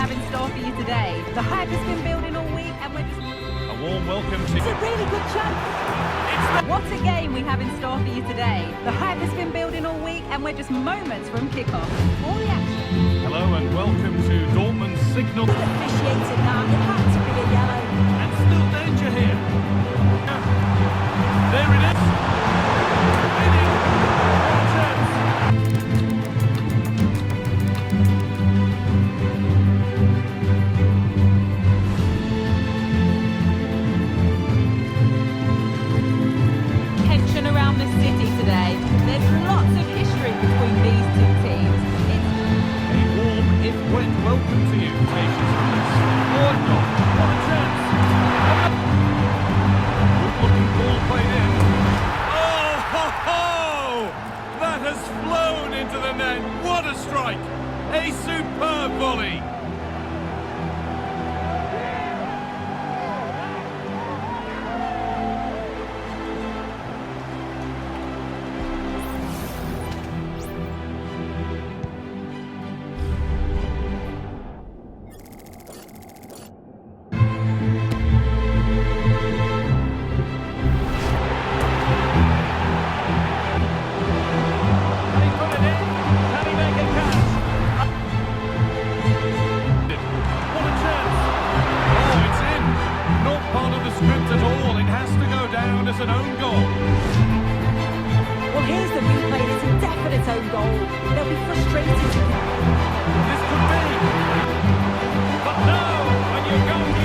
have in store for you today. The hype has been building all week and we're just... A warm welcome to... It's a really good chance. What a game we have in store for you today. The hype has been building all week and we're just moments from kickoff. All the action. Hello and welcome to Dortmund's signal. Good officiated now. It had to be a yellow. And still danger here. There it is. Winning. Tension around the city today. There's lots of history between these two teams. A warm, if wet, welcome to you. Patience from this. Or not. What a chance. Good-looking ball played in. Oh, ho, ho! That has flown into the net. What a strike. A superb volley. As an own goal. Well, here's the replay. It's a definite own goal. They'll be frustrated. This could be. But no, when you're going...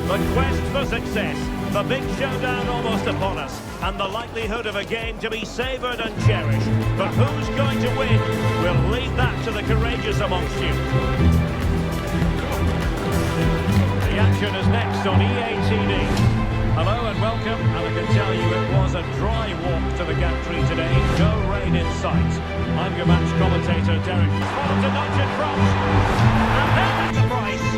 The quest for success, the big showdown almost upon us, and the likelihood of a game to be savoured and cherished. But who's going to win? We'll leave that to the courageous amongst you. action is next on EA TV. Hello and welcome, and I can tell you it was a dry walk to the gantry today. No rain in sight. I'm your match commentator, Derek. Spotted to notch in front. And there's the price.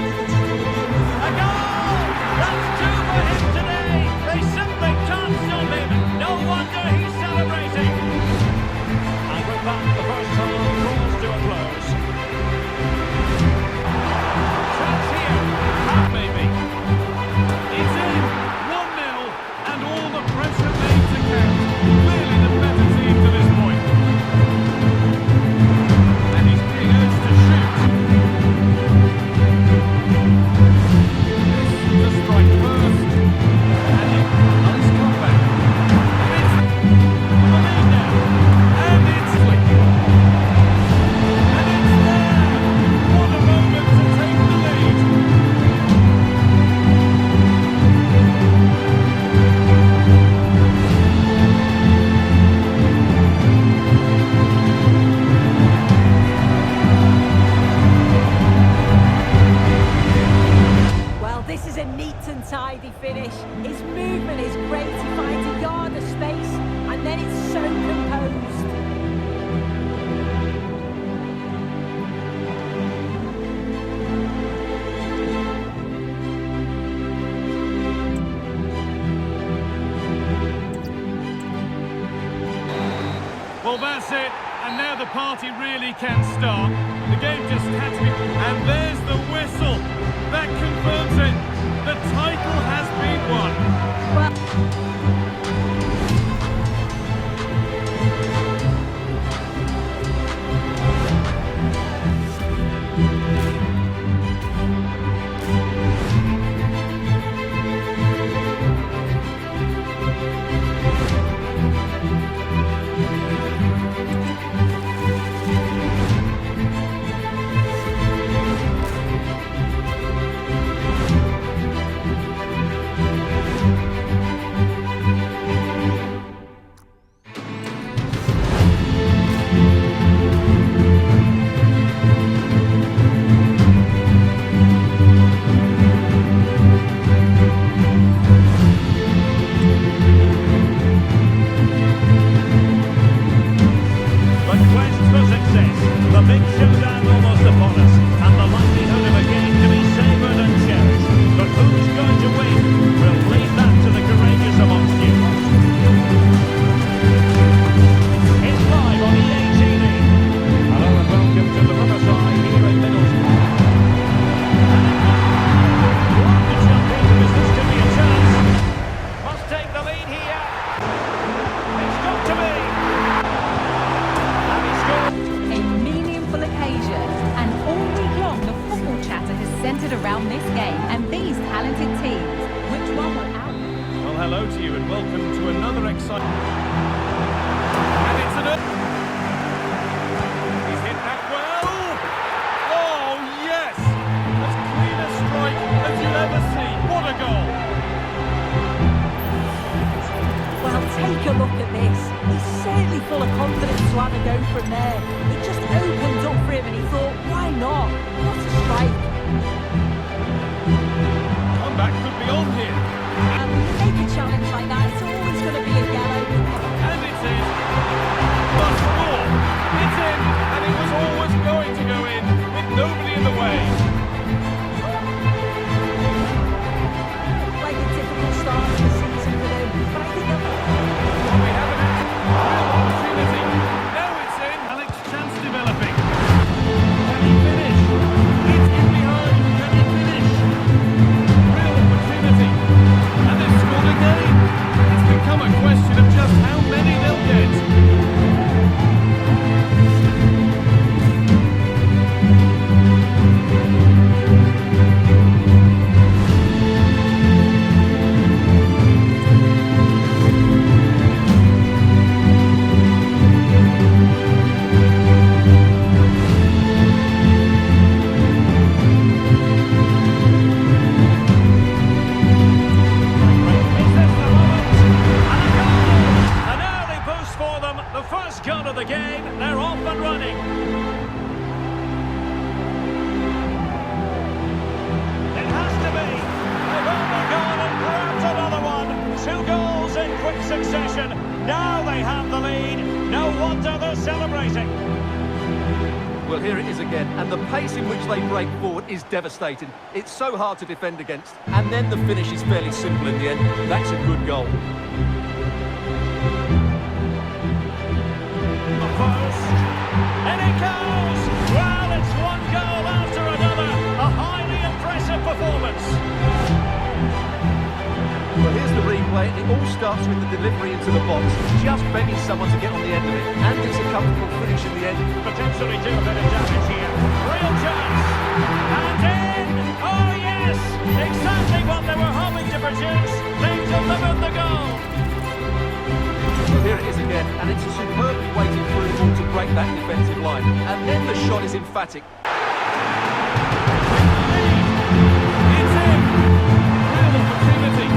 A goal! That's two for him today. They simply can't stop him. No wonder he's celebrating. And with that, the first half draws to a close. Chance here. That may be. It's in. 1-0, and all the pressure made to count. Clearly the better team to this point. And he's being urged to shoot. This to strike first. And nice comeback. It's on the lead now. And it's flicking. And it's there. What a moment to take the lead. Well, this is a neat and tidy finish. His movement is great. He finds a yard of space, and then it's so composed. Well, that's it, and now the party really can start. The game just had to be... And there's the whistle. That confirms it. The title has been won. Well, The quest for success, the big showdown almost upon us, and the likelihood of a game to be savoured and cherished. But who's going to win? We'll leave that to the courageous amongst you. It's live on EA TV. Hello and welcome to the Riverside here in Middlesbrough. To jump in because this could be a chance. Must take the lead here. It's got to be. A meaningful occasion, and all week long the football chatter has centred around this game and these talented teams. Which one will out? Well, hello to you, and welcome to another exciting... And it's an... He's hit that well. Oh, yes! As clean a strike as you'll ever see. What a goal! well, take a look at this. He's certainly full of confidence to have a go from there. It just opened up for him, and he thought, why not? What a strike. Comeback could be on here. And when you make a challenge like that, it's always going to be a yellow. And it's in. Must score. It's in, and it was always going to go in, with nobody in the way. Like a typical start to the season for him. But I think that... Well, we have an real opportunity. Now it's in, Alex chance developing. Can he finish? It's in the Now they have the lead. No wonder they're celebrating. Well, here it is again, and the pace in which they break forward is devastating. It's so hard to defend against, and then the finish is fairly simple in the end. That's a good goal. Post. And it goes! Well, it's one goal after another. A highly impressive performance. Well, here's the replay. It all starts with the delivery into the box, just begging someone to get on the end of it. And it's a comfortable finish in the end. Potentially do a bit of damage here. Real chance. And in! Oh, yes! Exactly what they were hoping to produce. They've delivered the goal. Well, here it is again, and it's a superbly weighted through ball to break that defensive line. And then the shot is emphatic. It's in! Real opportunity.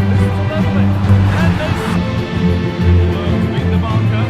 This is level it. And this... Well, to beat the marker.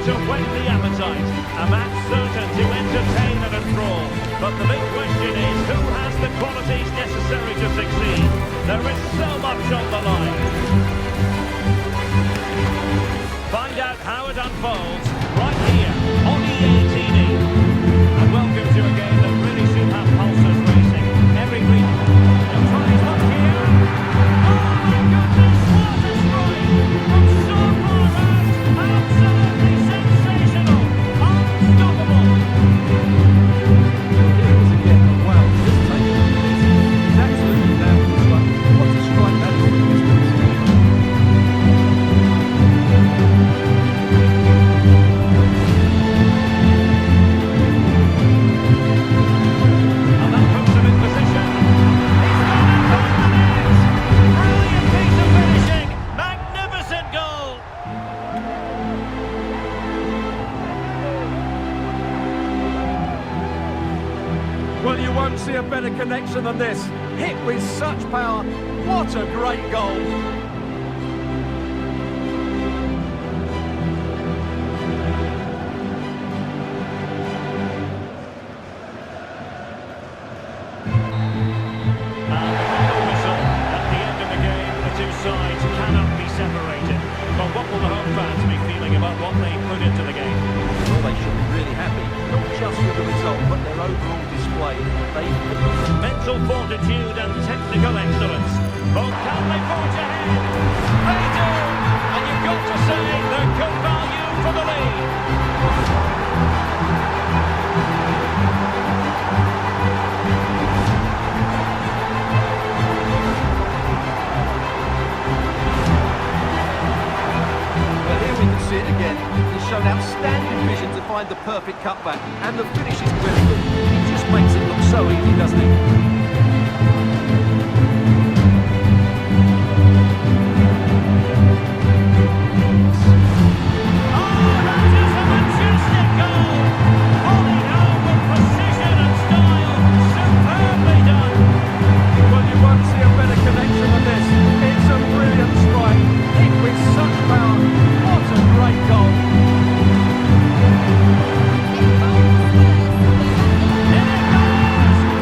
To whet the appetite, a match certain to entertain and enthrall. But the big question is, who has the qualities necessary to succeed? There is so much on the line. Find out how it unfolds right here on EA TV. And welcome to a game that really should have pulses racing. Every week, he'll try his luck here. Oh my goodness, what a strike! From so far out, absolutely sensational, unstoppable. Here it is again. Wow, just take a look at this. It's absolutely fabulous. But what a strike that is from this distance. And that puts him in position. He's got it from the net. Brilliant piece of finishing. Magnificent goal. Well, you won't see a better connection than this. Hit with such power. What a great goal. And the final whistle. At the end of the game, the two sides cannot be separated. But what will the home fans be feeling about what they put into the game? Well, they should be really happy. Not just with the result, but their overall display. They... Mental fortitude and technical excellence. But can they forge ahead? They do! And you've got to say they're good value for the lead. Well, here we can see it again. He's shown outstanding vision to find the perfect cutback. And the finish is very good. He just makes it look so easy, doesn't he?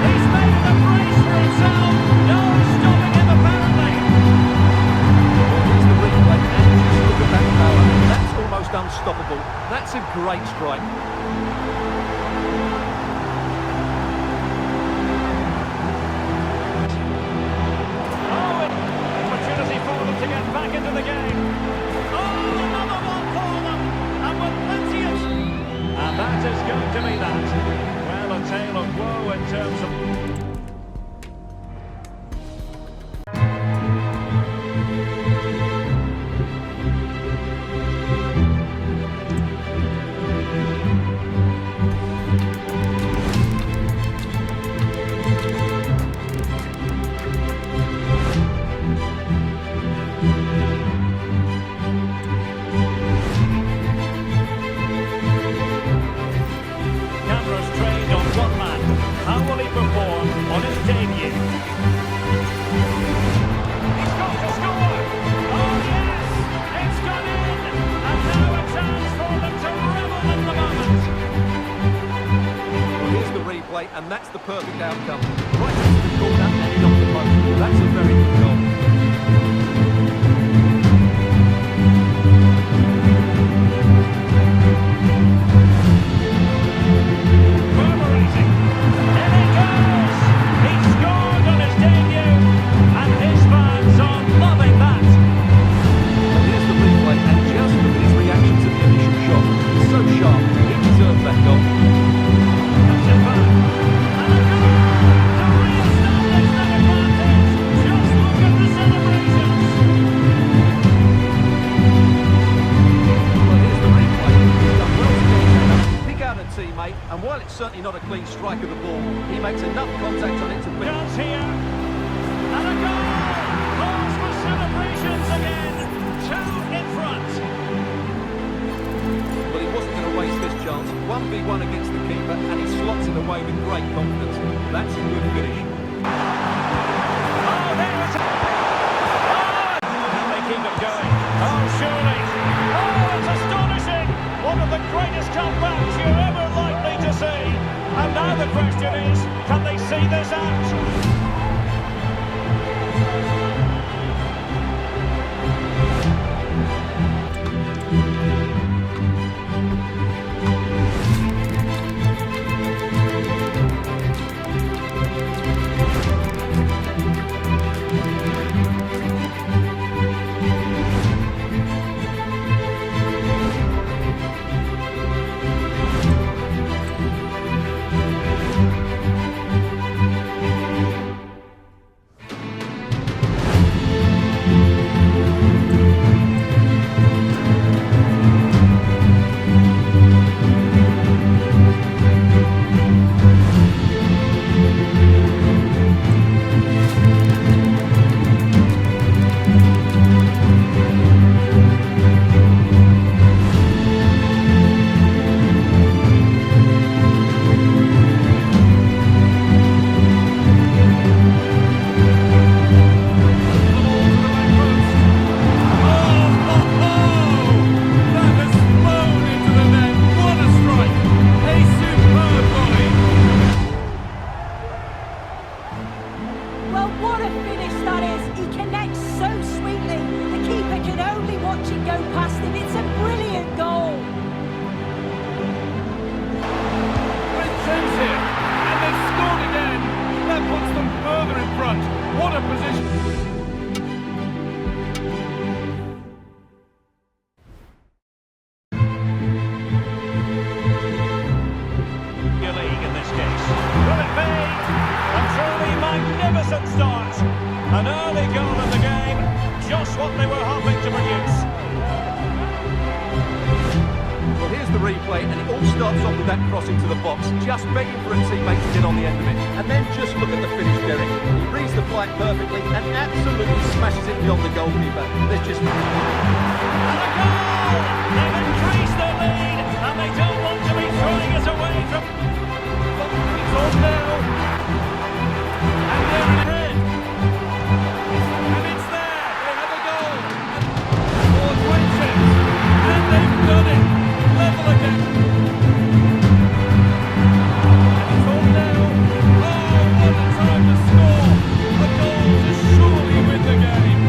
He's unstoppable. That's a great strike. Opportunity for them to get back into the game. Oh, another one for them. And with plenty of... And that is going to be that. Well, a tale of woe in terms of... Cameras trained on one man. How will he perform on his debut? He's got to score! Oh yes! It's gone in! And now a chance for them to revel in the moment. Well, here's the replay, and that's the perfect outcome. Right into the corner and in off the post. That's a very good goal. Murmurating. Here he goes! He scored on his debut, and his fans are loving that. Here's the replay, and just look at his reaction to the initial shot. It's so sharp. He deserves that goal. Cuts it back. And a goal to re-establish that advantage. Just look at the celebrations. Well, here's the replay. He's done well to get it up, pick out a teammate, and while it's certainly not a clean strike of the ball, he makes enough contact on it to win. Chance here. And a goal. Calls for celebrations again. Two in front. Well, he wasn't going to waste this chance. 1v1 against the keeper, and he slots it away with great confidence. That's a good finish. Oh, there is... Oh! Can they keep it going? Oh, surely. Oh, it's astonishing. One of the greatest comebacks you're ever likely to see. And now the question is, can they see this out? Well, what a finish that is. He connects so sweetly. The keeper can only watch it go past him. It's a brilliant goal. Great chance here, and they've scored again. That puts them further in front. What a position. League in this case. Will it be? A truly magnificent start. An early goal in the game, just what they were hoping to produce. Well, here's the replay, and it all starts off with that cross into the box, just begging for a teammate to get on the end of it. And then just look at the finish, Derek. He reads the flight perfectly and absolutely smashes it beyond the goalkeeper. There's just... And a goal! They've increased their lead, and they don't want to be throwing it away from... It's on now. And they're ahead. And it's there. They have a goal. More great chance. And they've done it. Level again. And it's on now. Oh, what a time to score. A goal to surely win the game.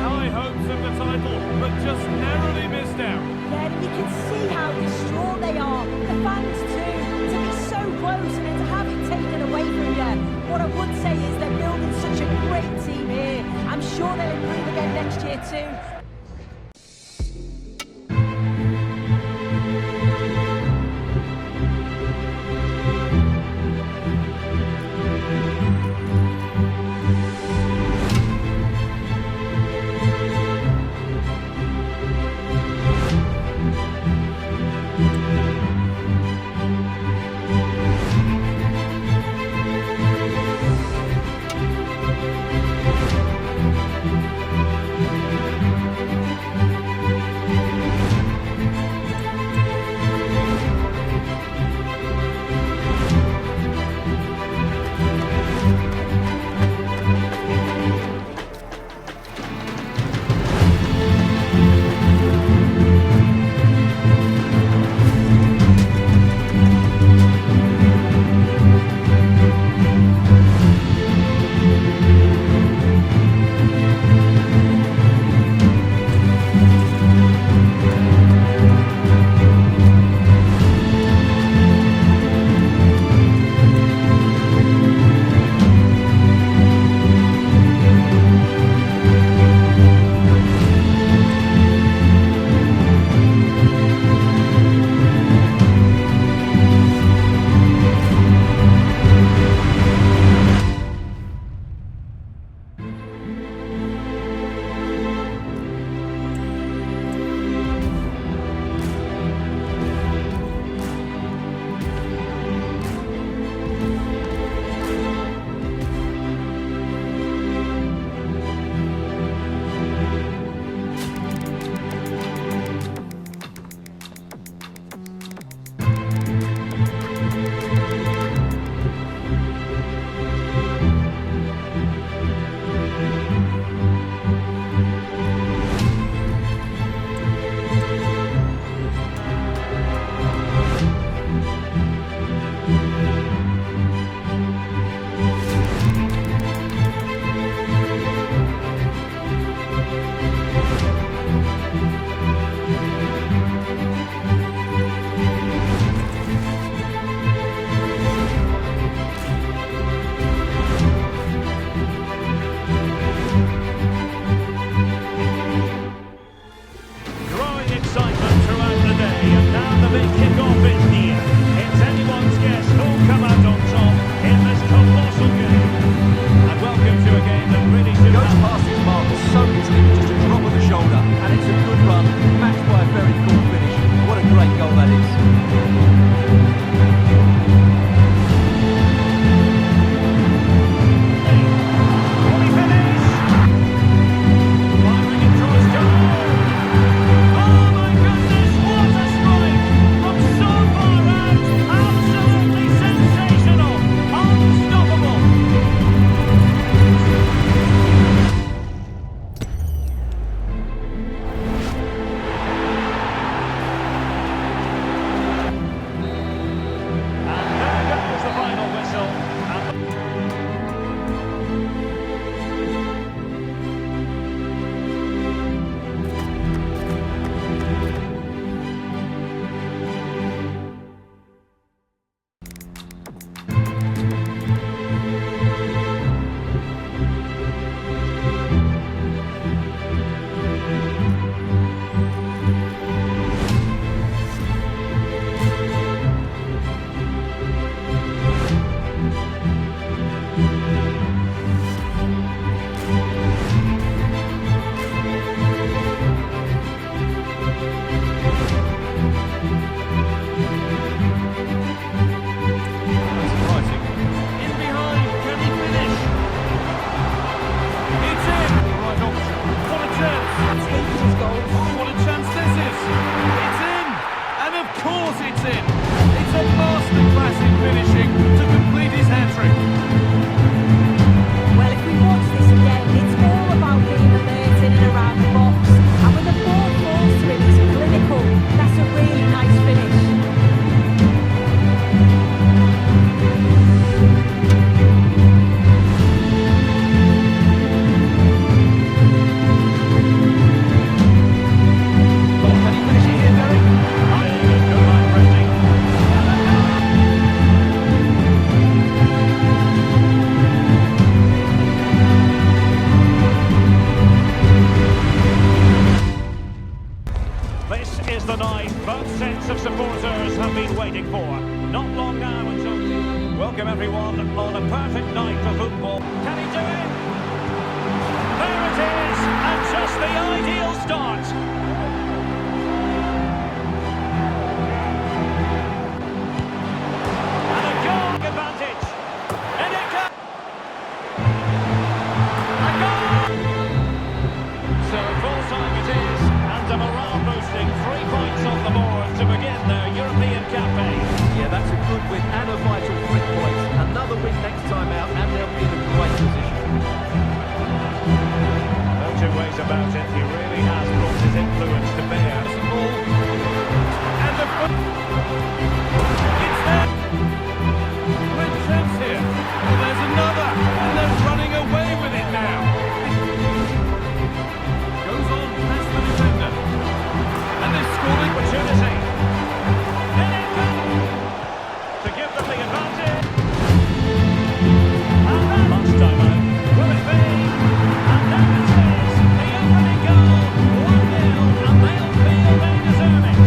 high hopes of the title, but just narrowly missed out. Yeah, and you can see how distraught they are. The fans too. To be so close and then to have it taken away from you. What I would say is they're building such a great team here. I'm sure they'll improve again next year too. is the night both sets of supporters have been waiting for. Not long now until... Welcome everyone on a perfect night for football. Can he do it? There it is, and just the ideal start. And a goal advantage. And it comes. A goal! So full time it is, and a morale boosting 3 points on the board to begin their European campaign. Yeah, that's a good win and a vital 3 points. Another win next time out and they'll be in a great position. No two ways about it, he really has brought his influence to bear. The ball. And the foot. It's there. Great chance here. Well, there's another. And they're running away with it now. Goes on past the defender. And they've scored Opportunity. And it comes to give them the advantage. And that last time out. Will it be? And there it is. The opening goal. 1-0. And they'll feel they deserve it.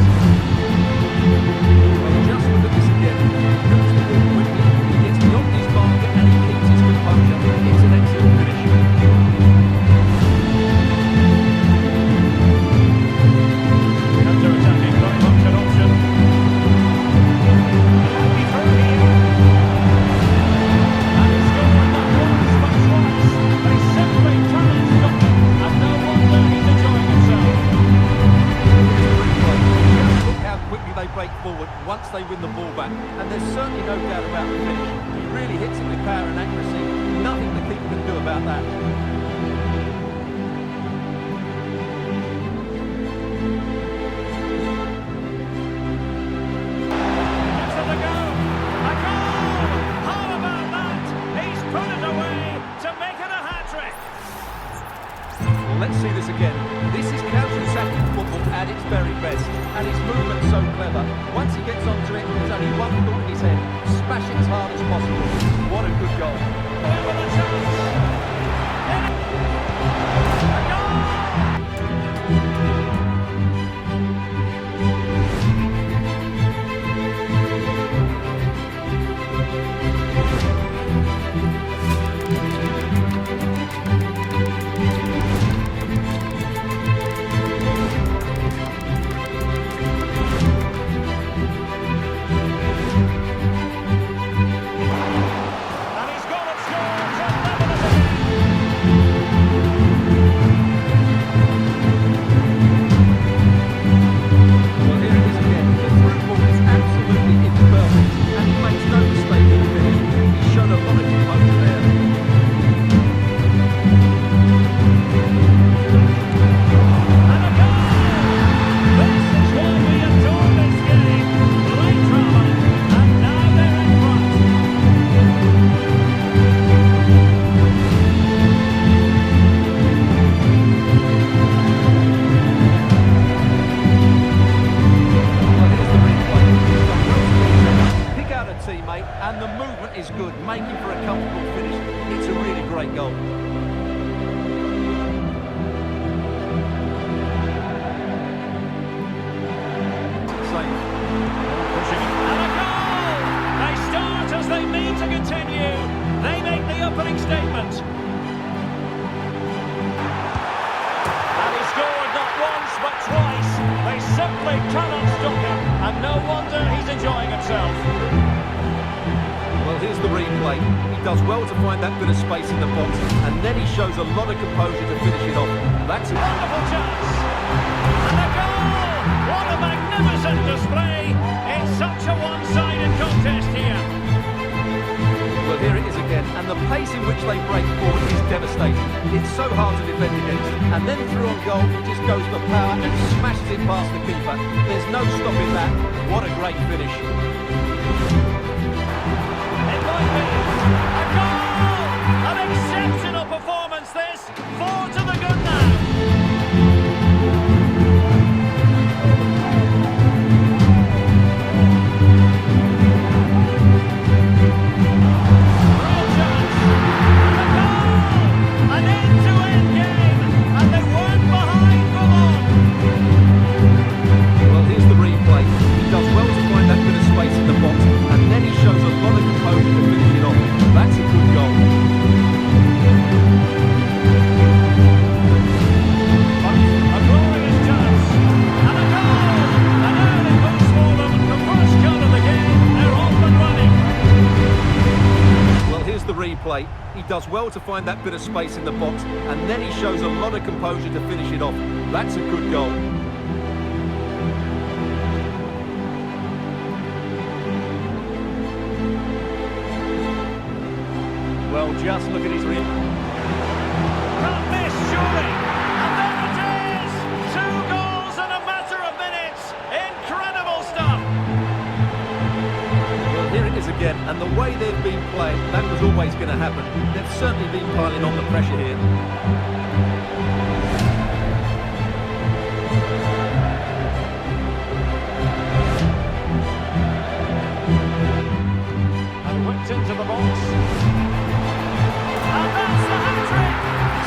Well, just look at this again. Moves the ball quickly, he gets beyond his marker and he keeps his composure. It's an excellent finish. Counter-attacking, very much an option. He through here. And he scored not once but twice. They simply cannot stop him. And no wonder he's enjoying himself. Just look how quickly they break forward once they win the ball back. And there's certainly no doubt about the finish. He really hits it with power and accuracy. Nothing the keeper can do about that. Gives them a go. A goal! How about that? He's put it away to make it a hat-trick. Well, let's see this again. This is counter-attacking football at its very best. And his movement's so clever. Once he gets onto it, there's only one thought in his head. Smash it as hard as possible. What a good goal. With a chance. A goal! And he's gone and scored to level it again. Well, here it is again. The through ball is absolutely imperfect. And he makes no mistake in the finish. He showed a lot of composure there. And a goal! This is why we adore this game. Great drama, and now they're in front. Well, here's the replay. Pick out a teammate, and the movement is good, making for a comfortable finish. It's a really great goal. Save. Pushing it. And a goal! They start as they mean to continue. They make the opening statement. And he scored not once but twice. They simply cannot stop him. And no wonder he's enjoying himself. Well, here's the replay. He does well to find that bit of space in the box, and then he shows a lot of composure to finish it off. That's it. Wonderful chance. And a goal! What a magnificent display. It's such a one-sided contest here. Well, here it is again, and the pace in which they break forward is devastating. It's so hard to defend against, and then through on goal, he just goes for power and smashes it past the keeper. There's no stopping that. What a great finish. It might be a goal! An exceptional performance this. 4 to the good now. Real chance. And a goal! An end-to-end game. And they weren't behind for long. Well, does well to find that bit of space in the box, and then he shows a lot of composure to finish it off. That's a good goal. Well, just look at his real. Can't miss, surely. And there it is! 2 goals in a matter of minutes. Incredible stuff. Well, here it is again, and the way they've been playing, that was always going to happen. They've certainly been piling on the pressure here. And whipped into the box. And that's the hat-trick!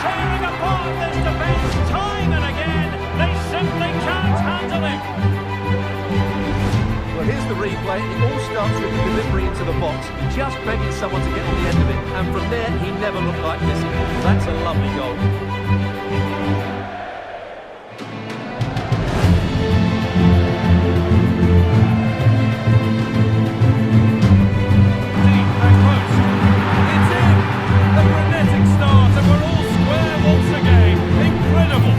Tearing apart this defence time and again. They simply can't handle him. Well, here's the replay. It all starts with the delivery into the box, just begging someone to get on the end of it. And from there, he never looked like missing. That's a lovely goal. Deep and close. It's in! The frenetic start, and we're all square once again. Incredible!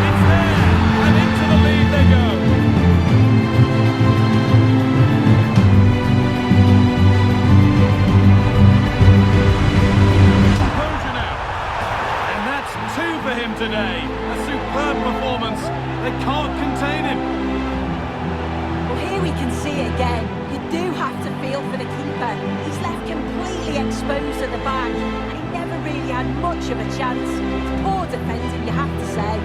It's there, and into the lead they go. Composure now. And that's 2 for him today. A superb performance. They can't contain him. Well, here we can see it again. You do have to feel for the keeper. He's left completely exposed at the back, and he never really had much of a chance. It's poor defending, you have to say.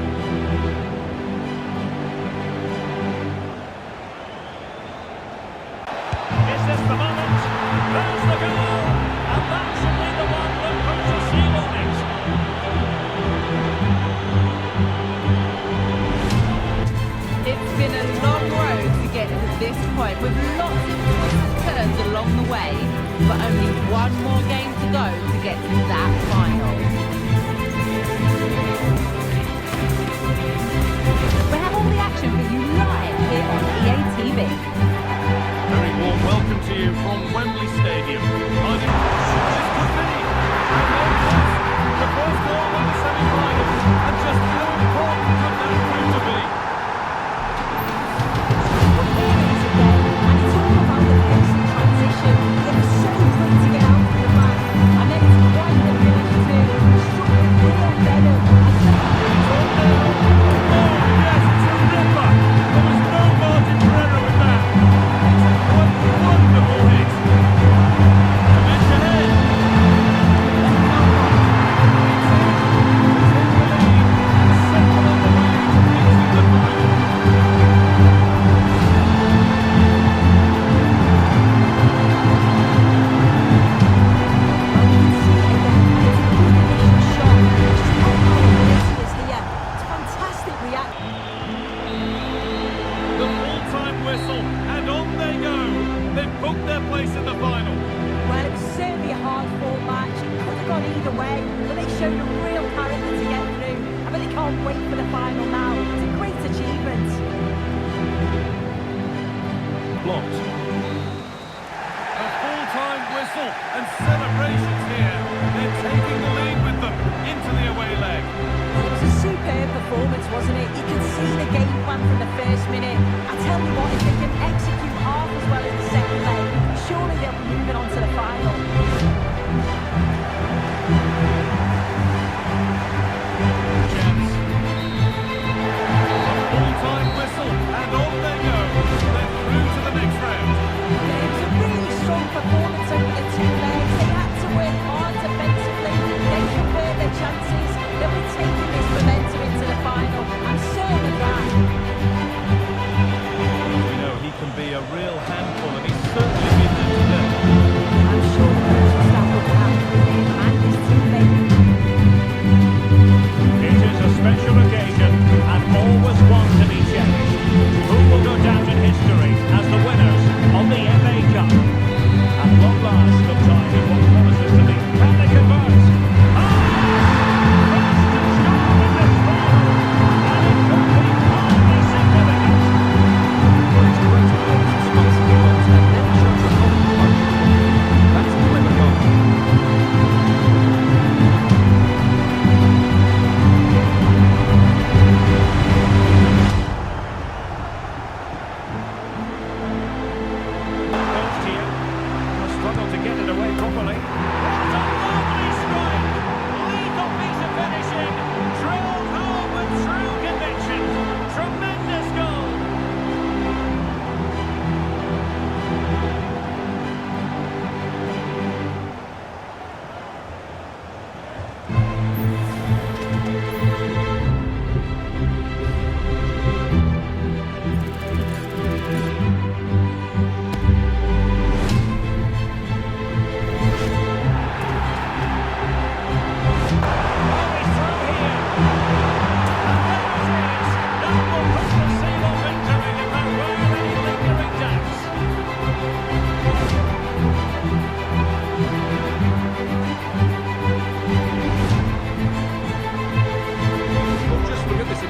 Is this the moment? There's the goal! And that's only the one that puts a seal on it. It's been a long road to get to this point, with lots of twists and turns along the way, but only one more game to go to get to that final. We have all the action for you live here on EA TV. Very warm welcome to you from Wembley Stadium. This could be. And there it is. The first goal in the semi-final. And just how important could that prove to be? Well, here it is again, and it's all about the pace and transition. It was so quick to get out from the back, and then it's quite the finish too. Struck with real venom. It's on now. Oh, yes, it's a ripper. There was no margin for error with that. It's a quite wonderful hit. The match ahead. The full-time whistle, and on they go. They've booked their place in the final. Well, it was certainly a hard-fought match. It could have gone either way, but they showed a real character to get through. I really can't wait for the final now. It's a great achievement. Blocked. A full-time whistle and celebrations here. They're taking the lead with them into the away leg. It was a superb performance, wasn't it? You could see the game plan from the first minute. I tell you what, if they can execute half as well as the second leg, surely they'll be moving on to the final. Chance. A full-time whistle, and on they go. They're through to the next round. It was a really strong performance over the 2 legs. They had to work hard defensively. They prepared their chances. They'll be taking this momentum into the final. I'm certain of that.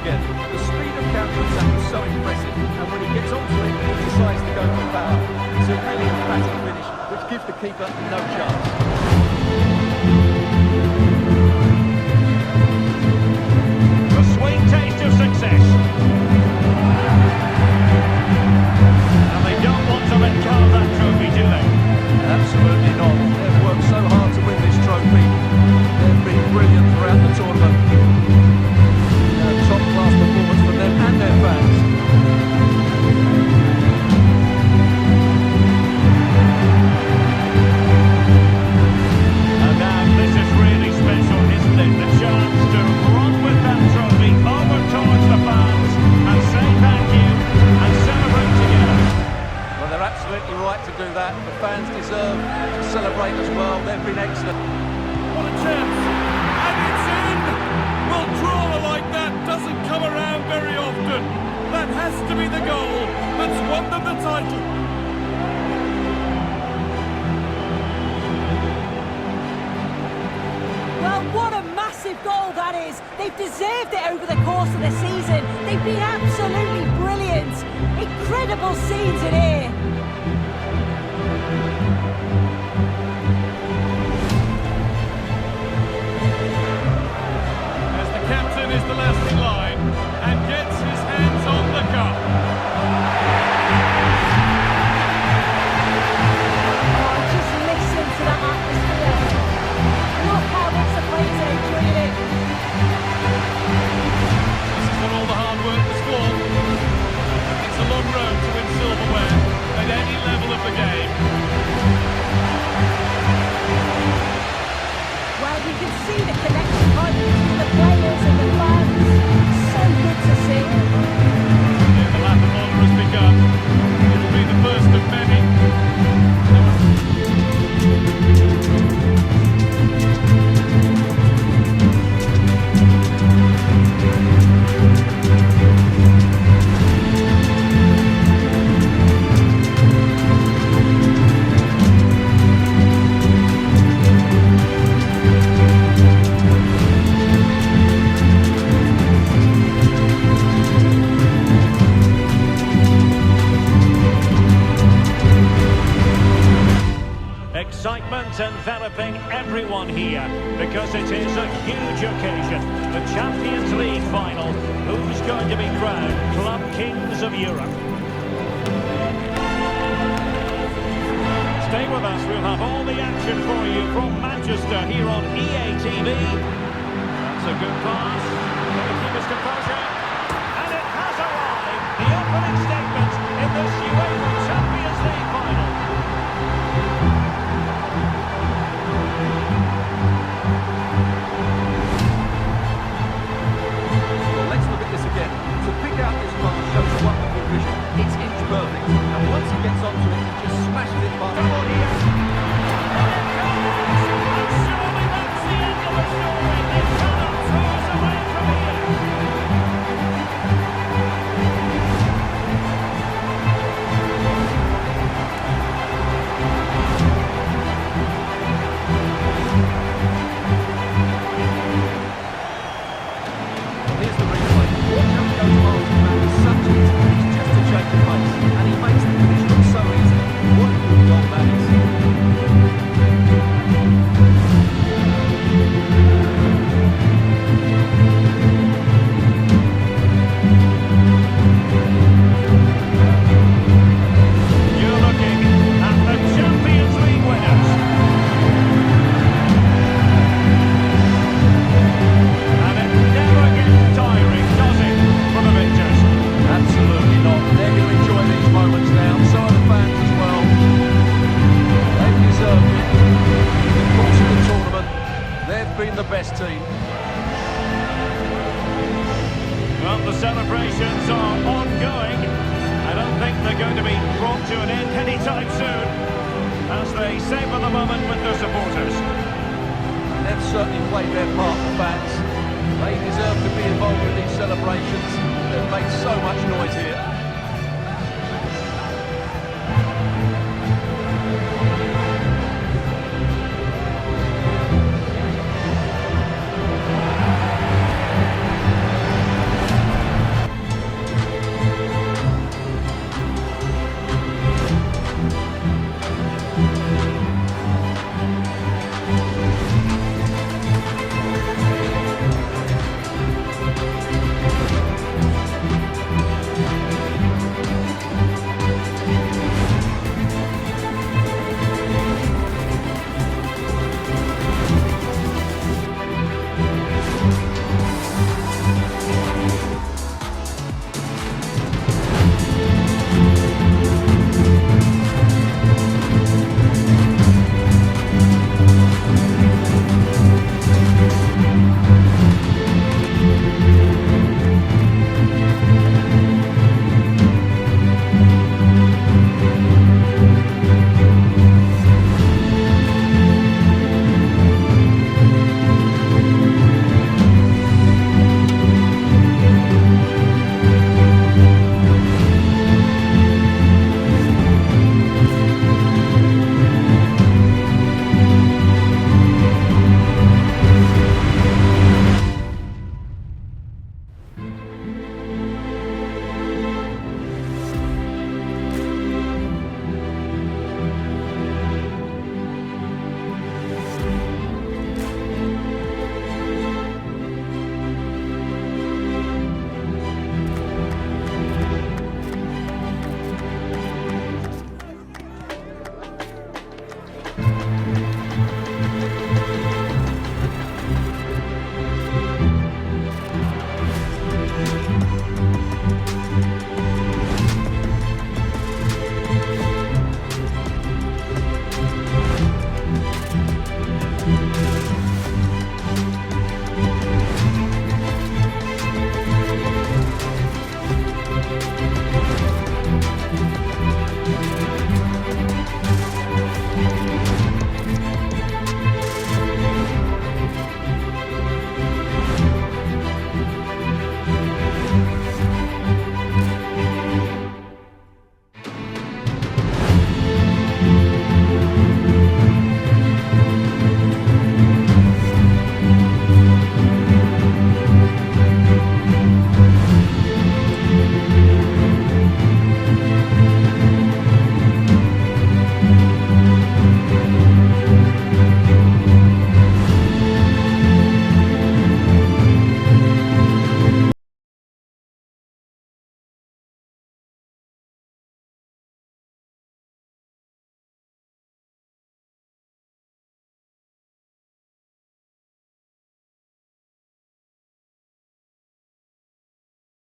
again. The speed of counter-attack is so impressive, and when he gets onto it, he decides to go for power. It's a really emphatic finish, which gives the keeper no chance. The sweet taste of success. And they don't want to let go of that trophy, do they? Absolutely not. They've worked so hard to win this trophy. They've been brilliant throughout the tournament. Top-class performance for them and their fans. And now this is really special, isn't it? The chance to run with that trophy over towards the fans and say thank you and celebrate together. Well, they're absolutely right to do that. The fans deserve to celebrate as well. They've been excellent. What a chance! And it's in! Well, trawler like that doesn't come around very often. That has to be the goal that's won them the title. Well, what a massive goal that is. They've deserved it over the course of the season. They've been absolutely brilliant. Incredible scenes in here. As the captain is the last in line and gets his hands on the cup. Oh, just listen to that atmosphere. Look how much the players are enjoying it. This is when all the hard work was for. It's a long road to win silverware at any level of the game. Well, you can see the connection between the players and the fans. So good to see. Yeah, the lap of honour has begun. It'll be the first of many. Excitement enveloping everyone here because it is a huge occasion. The Champions League final. Who's going to be crowned Club Kings of Europe? Stay with us, we'll have all the action for you from Manchester here on EA TV. That's a good pass. Can he keep his composure? And it has arrived. The opening statement in this UEFA Champions League final. Well, let's look at this again. To pick out this goal shows wonderful vision. It's inch perfect. And once he gets onto it, he just smashes it past the body. Surely that's the end of the story. They cannot throw us away from here. Here's the replay. Watch how he goes miles around with such ease. He's just a change of pace. And he makes the finish look so easy. What a good goal that is. You're looking at the Champions League winners. And it never gets tiring, does it, for the victors? Absolutely not. They're going to enjoy these moments now. So are the fans as well. They've deserved it. In the course of the tournament, they've been the best team. Well, the celebrations are ongoing. I don't think they're going to be brought to an end anytime soon, as they savour the moment with their supporters. They've certainly played their part, the fans. They deserve to be involved in these celebrations.